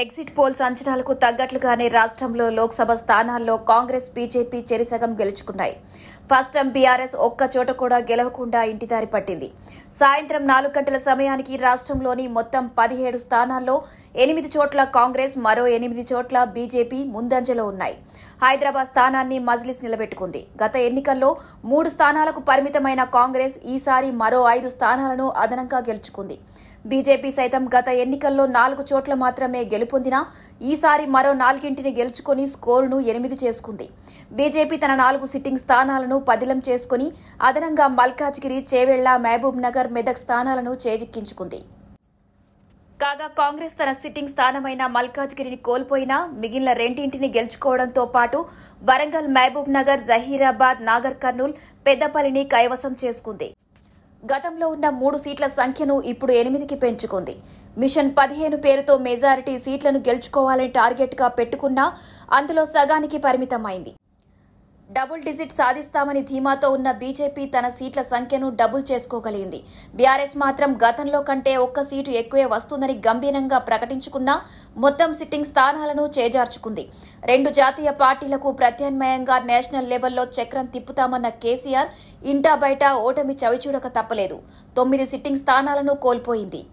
Exit polls అంచనాలకు తగ్గట్లుగానే రాష్ట్రంలో లోక్సభ స్థానాల్లో కాంగ్రెస్ బీజేపీ చెరిసగం గెలుచుకున్నాయి. ఫస్ట్ టైం బీఆర్ఎస్ ఒక్క చోట కూడా గెలవకుండా ఇంటిదారి పట్టింది. సాయంత్రం 4 గంటల సమయానికి రాష్ట్రంలోని మొత్తం 17 స్థానాల్లో 8 చోట్ల కాంగ్రెస్, మరో 8 చోట్ల బీజేపీ ముందంజలో ఉన్నాయి. హైదరాబాద్ స్థానాన్ని మజ్లిస్ నిలబెట్టుకుంది. గత ఎన్నికల్లో 3 స్థానాలకు పరిమితమైన కాంగ్రెస్ ఈసారి మరో 5 స్థానాలను అదనంగా గెలుచుకుంది. బీజేపీ సైతం గత ఎన్నికల్లో 4 చోట్ల మాత్రమే గెలుపొందినా ఈసారి మరో 4 గెలుచుకుని స్కోరును 8 చేసుకుంది. బీజేపీ తన 4 సిట్టింగ్ స్థానాలను పదిలం చేసుకుని అదనంగా మల్కాజ్గిరి, చేవెళ్ల, మహబూబ్ నగర్, మెదక్ స్థానాలను చేజిక్కించుకుంది. కాగా కాంగ్రెస్ తన సిట్టింగ్ స్థానమైన మల్కాజ్గిరిని కోల్పోయినా మిగిలిన 2 గెలుచుకోవడంతో పాటు వరంగల్, మహబూబ్ నగర్, జహీరాబాద్, నాగర్ కర్నూల్, పెద్దపల్లిని కైవసం చేసుకుంది. గతంలో ఉన్న 3 సీట్ల సంఖ్యను ఇప్పుడు 8కి పెంచుకుంది. మిషన్ 15 పేరుతో మెజారిటీ సీట్లను గెలుచుకోవాలని టార్గెట్గా పెట్టుకున్నా అందులో సగానికి పరిమితమైంది. డబుల్ డిజిట్ సాధిస్తామని ధీమాతో ఉన్న బీజేపీ తన సీట్ల సంఖ్యను డబుల్ చేసుకోగలిగింది. బీఆర్ఎస్ మాత్రం గతంలో కంటే 1 సీటు ఎక్కువే వస్తుందని గంభీరంగా ప్రకటించుకున్నా మొత్తం సిట్టింగ్ స్థానాలను చేజార్చుకుంది. 2 జాతీయ పార్టీలకు ప్రత్యామ్నాయంగా నేషనల్ లెవెల్లో చక్రం తిప్పుతామన్న కేసీఆర్ ఇంటా బయట ఓటమి చవిచూడక తప్పలేదు. 9 సిట్టింగ్ స్థానాలను కోల్పోయింది.